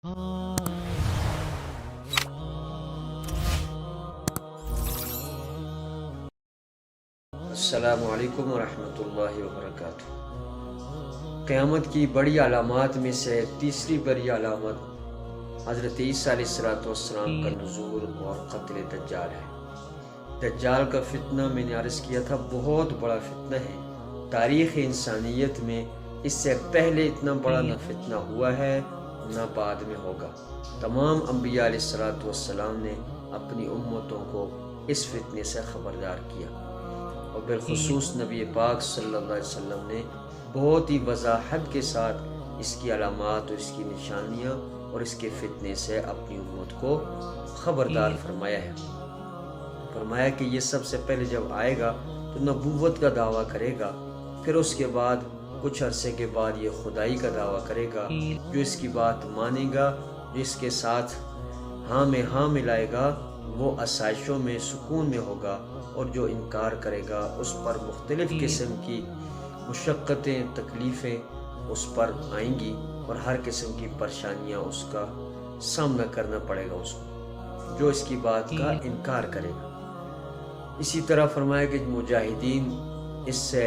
السلام علیکم ورحمۃ اللہ وبرکاتہ۔ قیامت کی بڑی علامات میں سے تیسری بڑی علامت حضرت عیسیٰ علیہ السلام کا نزول اور قتل دجال ہے۔ دجال کا فتنہ میں نے عرض کیا تھا بہت بڑا فتنہ ہے۔ تاریخ انسانیت میں اس سے پہلے اتنا بڑا نہ فتنہ ہوا ہے نہ بعد میں ہوگا۔ تمام انبیاء علیہ السلام نے اپنی امتوں کو اس فتنے سے خبردار کیا، اور بالخصوص نبی پاک صلی اللہ علیہ وسلم نے بہت ہی وضاحت کے ساتھ اس کی علامات اور اس کی نشانیاں اور اس کے فتنے سے اپنی امت کو خبردار فرمایا ہے۔ فرمایا کہ یہ سب سے پہلے جب آئے گا تو نبوت کا دعویٰ کرے گا، پھر اس کے بعد کچھ عرصے کے بعد یہ خدائی کا دعویٰ کرے گا۔ جو اس کی بات مانے گا، جو اس کے ساتھ ہاں میں ہاں ملائے گا، وہ آسائشوں میں سکون میں ہوگا، اور جو انکار کرے گا اس پر مختلف قسم کی مشقتیں تکلیفیں اس پر آئیں گی، اور ہر قسم کی پریشانیاں اس کا سامنا کرنا پڑے گا اس کو، جو اس کی بات کا انکار کرے گا۔ اسی طرح فرمایا کہ مجاہدین اس سے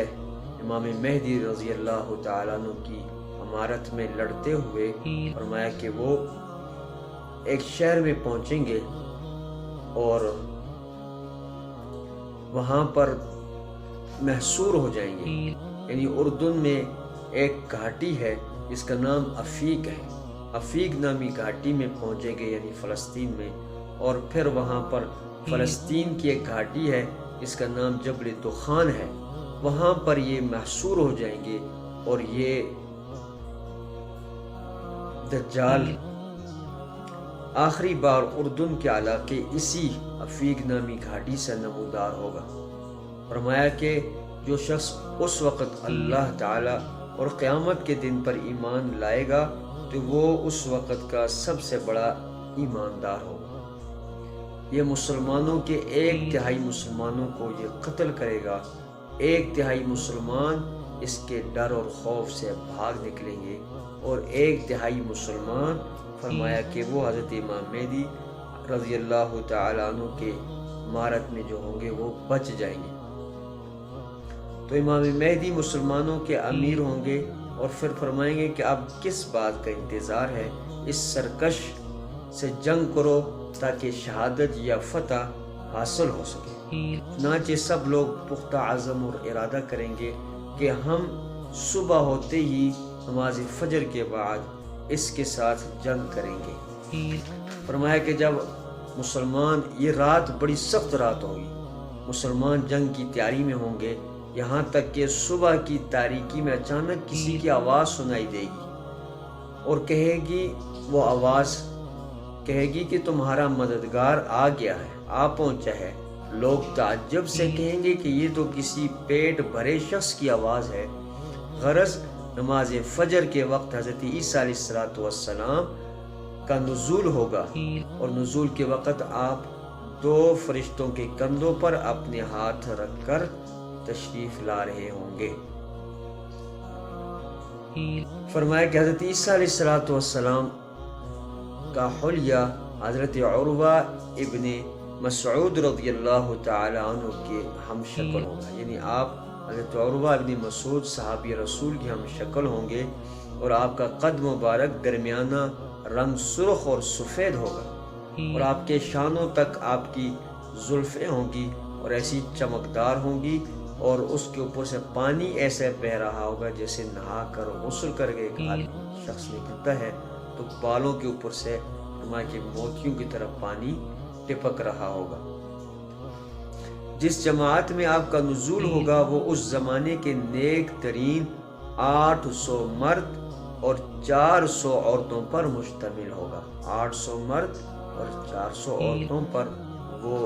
امام مہدی رضی اللہ تعالیٰ عنہ کی امارت میں لڑتے ہوئے فرمایا کہ وہ ایک شہر میں پہنچیں گے، اور وہاں پر محصور ہو جائیں گے۔ یعنی اردن میں ایک گھاٹی ہے جس کا نام افیق ہے، افیق نامی گھاٹی میں پہنچیں گے، یعنی فلسطین میں، اور پھر وہاں پر فلسطین کی ایک گھاٹی ہے جس کا نام جبل دخان ہے، وہاں پر یہ محصور ہو جائیں گے، اور یہ دجال آخری بار اردن کے علاقے اسی افیق نامی گھاٹی سے نمودار ہوگا۔ فرمایا کہ جو شخص اس وقت اللہ تعالی اور قیامت کے دن پر ایمان لائے گا تو وہ اس وقت کا سب سے بڑا ایماندار ہوگا۔ یہ مسلمانوں کے 1/3 مسلمانوں کو یہ قتل کرے گا، 1/3 مسلمان اس کے ڈر اور خوف سے بھاگ نکلیں گے، اور 1/3 مسلمان فرمایا کہ وہ حضرت امام مہدی رضی اللہ تعالیٰ عنہ کے امارت میں جو ہوں گے وہ بچ جائیں گے۔ تو امام مہدی مسلمانوں کے امیر ہوں گے، اور پھر فرمائیں گے کہ اب کس بات کا انتظار ہے، اس سرکش سے جنگ کرو تاکہ شہادت یا فتح حاصل ہو سکے۔ چنانچہ سب لوگ پختہ عزم اور ارادہ کریں گے کہ ہم صبح ہوتے ہی نماز فجر کے بعد اس کے ساتھ جنگ کریں گے۔ فرمایا کہ جب مسلمان، یہ رات بڑی سخت رات ہوگی، مسلمان جنگ کی تیاری میں ہوں گے، یہاں تک کہ صبح کی تاریکی میں اچانک کسی کی آواز سنائی دے گی، اور کہے گی، وہ آواز کہے گی کہ تمہارا مددگار آ گیا ہے، آ پہنچا ہے۔ لوگ تعجب سے کہیں گے کہ یہ تو کسی پیٹ بھرے شخص کی آواز ہے۔ غرض نماز فجر کے وقت حضرت عیسیٰ علیہ السلام کا نزول ہوگا، اور نزول کے وقت آپ 2 فرشتوں کے کندھوں پر اپنے ہاتھ رکھ کر تشریف لا رہے ہوں گے۔ فرمایا کہ حضرت عیسیٰ علیہ السلام کا حلیہ حضرت عروہ ابن مسعود رضی اللہ تعالی عنہ کے ہم شکل ہوگا، یعنی آپ حضرت عروہ ابن مسعود صحابی رسول کے ہم شکل ہوں گے، اور آپ کا قد مبارک درمیانہ رنگ سرخ اور سفید ہوگا، اور آپ کے شانوں تک آپ کی زلفیں ہوں گی اور ایسی چمکدار ہوں گی، اور اس کے اوپر سے پانی ایسے بہ رہا ہوگا جیسے نہا کر غسل کر کے ایک آدمی شخص نکلتا ہے تو بالوں کے اوپر سے کہ موتیوں کی طرح پانی ٹپک رہا ہوگا۔ جس جماعت میں آپ کا نزول ہوگا وہ اس زمانے کے نیک ترین 800 مرد اور 400 عورتوں پر مشتمل ہوگا۔ 800 مرد اور 400 عورتوں پر وہ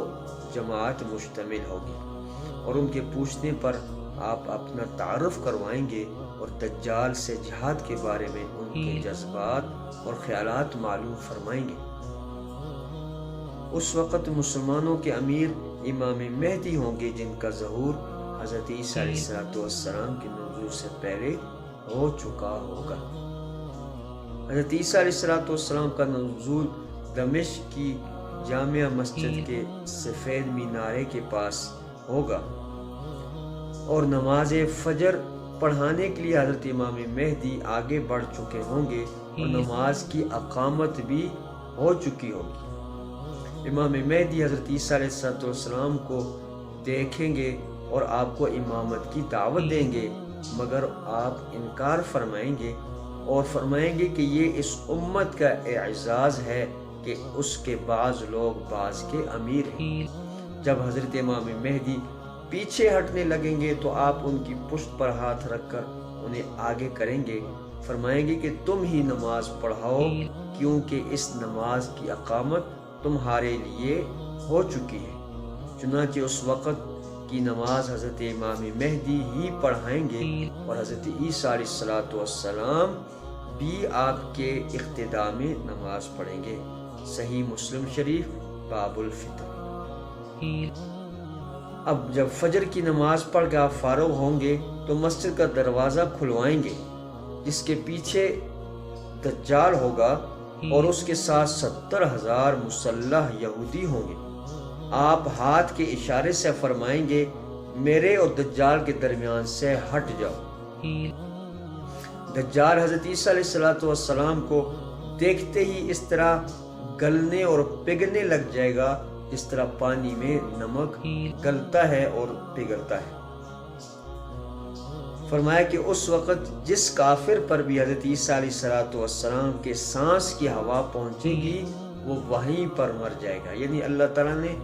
جماعت مشتمل ہوگی، اور ان کے پوچھنے پر آپ اپنا تعارف کروائیں گے، اور دجال سے جہاد کے بارے میں ان کے جذبات اور خیالات معلوم فرمائیں گے۔ اس وقت مسلمانوں کے امیر امام مہدی ہوں گے، جن کا ظہور حضرت عیسیٰ علیہ السلام کے نزول سے پہلے ہو چکا ہوگا۔ حضرت عیسیٰ علیہ السلام کا نزول دمشق کی جامع مسجد کے سفید مینارے کے پاس ہوگا، اور نماز فجر پڑھانے کے لیے حضرت امام مہدی آگے بڑھ چکے ہوں گے اور نماز کی اقامت بھی ہو چکی ہوگی۔ امام مہدی حضرت عیسیٰ علیہ السلام کو دیکھیں گے اور آپ کو امامت کی دعوت دیں گے، مگر آپ انکار فرمائیں گے اور فرمائیں گے کہ یہ اس امت کا اعزاز ہے کہ اس کے بعض لوگ بعض کے امیر ہیں۔ جب حضرت امام مہدی پیچھے ہٹنے لگیں گے تو آپ ان کی پشت پر ہاتھ رکھ کر انہیں آگے کریں گے، فرمائیں گے کہ تم ہی نماز پڑھاؤ کیونکہ اس نماز کی اقامت تمہارے لیے ہو چکی ہے۔ چنانچہ اس وقت کی نماز حضرت امام مہدی ہی پڑھائیں گے اور حضرت عیسیٰ علیہ السلام بھی آپ کے اقتداء میں نماز پڑھیں گے۔ صحیح مسلم شریف باب الفطر۔ اب جب فجر کی نماز پڑھ کے آپ فارغ ہوں گے تو مسجد کا دروازہ کھلوائیں گے، جس کے پیچھے دجال ہوگا اور اس کے ساتھ 70,000 مسلح یہودی ہوں گے۔ آپ ہاتھ کے اشارے سے فرمائیں گے میرے اور دجال کے درمیان سے ہٹ جاؤ۔ دجال حضرت عیسیٰ علیہ السلام کو دیکھتے ہی اس طرح گلنے اور پگھلنے لگ جائے گا جس طرح پانی میں نمک گلتا ہے اور پگھلتا ہے۔ فرمایا کہ اس وقت جس کافر پر بھی حضرت عیسیٰ علیہ السلام کے سانس کی ہوا پہنچے گی وہ وہیں پر مر جائے گا، یعنی اللہ تعالیٰ نے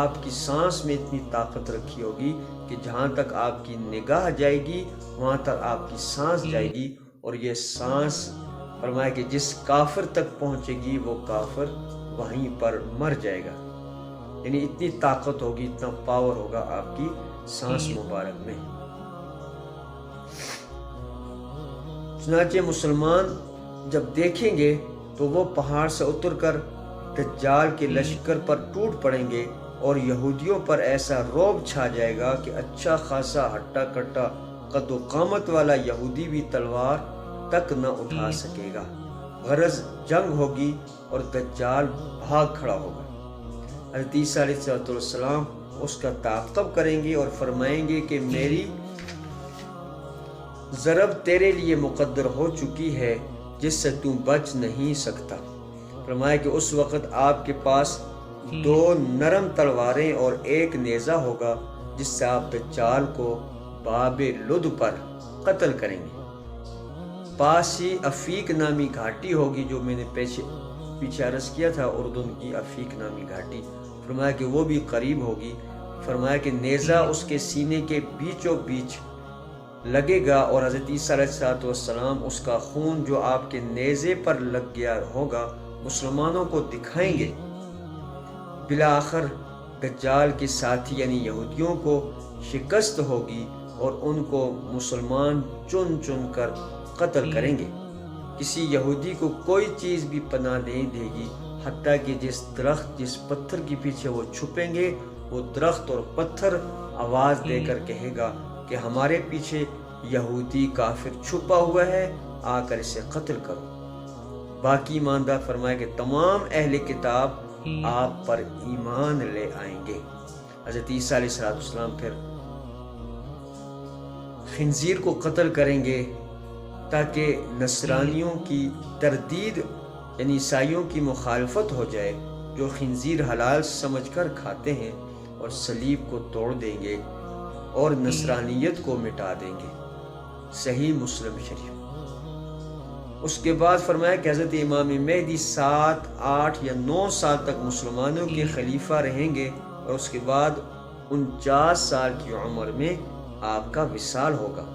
آپ کی سانس میں اتنی طاقت رکھی ہوگی کہ جہاں تک آپ کی نگاہ جائے گی وہاں تک آپ کی سانس جائے گی، اور یہ سانس فرمایا کہ جس کافر تک پہنچے گی وہ کافر وہیں پر مر جائے گا، یعنی اتنی طاقت ہوگی، اتنا پاور ہوگا آپ کی سانس مبارک میں۔ چنانچہ مسلمان جب دیکھیں گے تو وہ پہاڑ سے اتر کر دجال کے لشکر پر ٹوٹ پڑیں گے اور یہودیوں پر ایسا رعب چھا جائے گا کہ اچھا خاصا ہٹا کٹا قد و قامت والا یہودی بھی تلوار تک نہ اٹھا سکے گا۔ غرض جنگ ہوگی اور دجال بھاگ کھڑا ہوگا۔ حضرت عیسیٰ علیہ السلام اس کا تعاقب کریں گے اور فرمائیں گے کہ میری ضرب تیرے لیے مقدر ہو چکی ہے جس سے تو بچ نہیں سکتا۔ فرمایا کہ اس وقت آپ کے پاس 2 نرم تلواریں اور 1 نیزہ ہوگا جس سے آپ دجال کو باب لد پر قتل کریں گے۔ پاس ہی افیق نامی گھاٹی ہوگی جو میں نے پیچھے عرض کیا تھا، اردن کی افیق نامی گھاٹی، فرمایا کہ وہ بھی قریب ہوگی۔ فرمایا کہ نیزہ اس کے سینے کے بیچوں بیچ لگے گا اور حضرت عیسیٰ علیہ السلام اس کا خون جو آپ کے نیزے پر لگ گیا ہوگا مسلمانوں کو دکھائیں گے۔ بالآخر دجال کے ساتھی یعنی یہودیوں کو شکست ہوگی اور ان کو مسلمان چن چن کر قتل کریں گے۔ کسی یہودی کو کوئی چیز بھی پناہ نہیں دے گی، حتیٰ کہ جس درخت جس پتھر کے پیچھے وہ چھپیں گے وہ درخت اور پتھر آواز دے کر کہے گا کہ ہمارے پیچھے یہودی کافر چھپا ہوا ہے، آ کر اسے قتل کرو۔ باقی ایماندار فرمائے کہ تمام اہل کتاب آپ پر ایمان لے آئیں گے۔ حضرت عیسیٰ علیہ السلام پھر خنزیر کو قتل کریں گے تاکہ نصرانیوں کی تردید یعنی عیسائیوں کی مخالفت ہو جائے، جو خنزیر حلال سمجھ کر کھاتے ہیں، اور صلیب کو توڑ دیں گے اور نصرانیت کو مٹا دیں گے۔ صحیح مسلم شریف۔ اس کے بعد فرمایا کہ حضرت امام مہدی 7، 8 یا 9 سال تک مسلمانوں کے خلیفہ رہیں گے اور اس کے بعد 49 سال کی عمر میں آپ کا وصال ہوگا،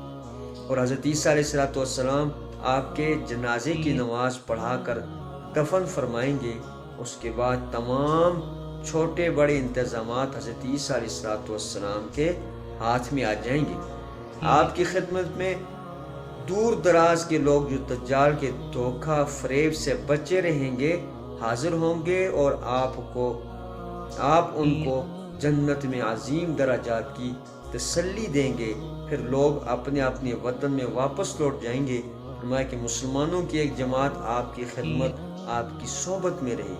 اور حضرت عیسیٰ علیہ السلام آپ کے جنازے کی نماز پڑھا کر دفن فرمائیں گے۔ اس کے بعد تمام چھوٹے بڑے انتظامات حضرت عیسیٰ علیہ السلام کے ہاتھ میں آ جائیں گے۔ آپ کی خدمت میں دور دراز کے لوگ جو دجال کے دھوکہ فریب سے بچے رہیں گے حاضر ہوں گے، اور آپ ان کو جنت میں عظیم درجات کی تسلی دیں گے۔ پھر لوگ اپنے اپنے وطن میں واپس لوٹ جائیں گے۔ فرمایا کہ مسلمانوں کی ایک جماعت آپ کی خدمت، آپ کی صحبت میں رہی۔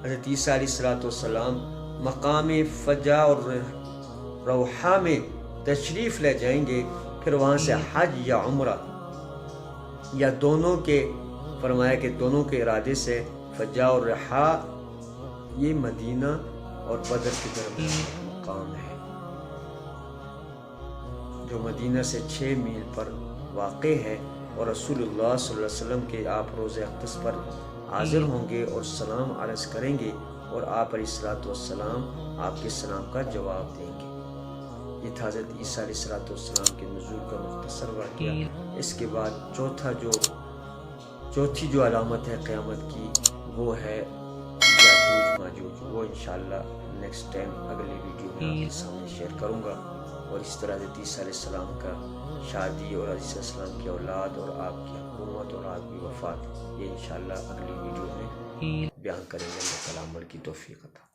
حضرت عیسیٰ علیہ السلام مقام فجا اور روحا میں تشریف لے جائیں گے، پھر وہاں سے حج یا عمرہ یا دونوں کے، فرمایا کہ دونوں کے ارادے سے فجا اور رحا یہ مدینہ اور بدر کے درمیان مقام ہے، جو مدینہ سے 6 میل پر واقع ہے، اور رسول اللہ صلی اللہ علیہ وسلم کے آپ روز اقدس پر حاضر ہوں گے اور سلام عرض کریں گے، اور آپ علیہ السلام آپ کے سلام کا جواب دیں گے۔ یہ تھا حضرت عیسیٰ علیہ السلام کے نزول کا مختصر واقعہ۔ اس کے بعد چوتھی جو علامت ہے قیامت کی، وہ ہے یاجوج ماجوج۔ وہ انشاءاللہ نیکسٹ ٹائم اگلی ویڈیو میں آپ کے سامنے شیئر کروں گا، اور اس طرح حضرت عیسیٰ علیہ السلام کا شادی اور علیہ السلام کی اولاد اور آپ کی حکومت اور آپ کی وفات، یہ انشاءاللہ اگلی ویڈیو میں بیان کریں گے۔ اللہ تعالیٰ عمل کی توفیق عطا۔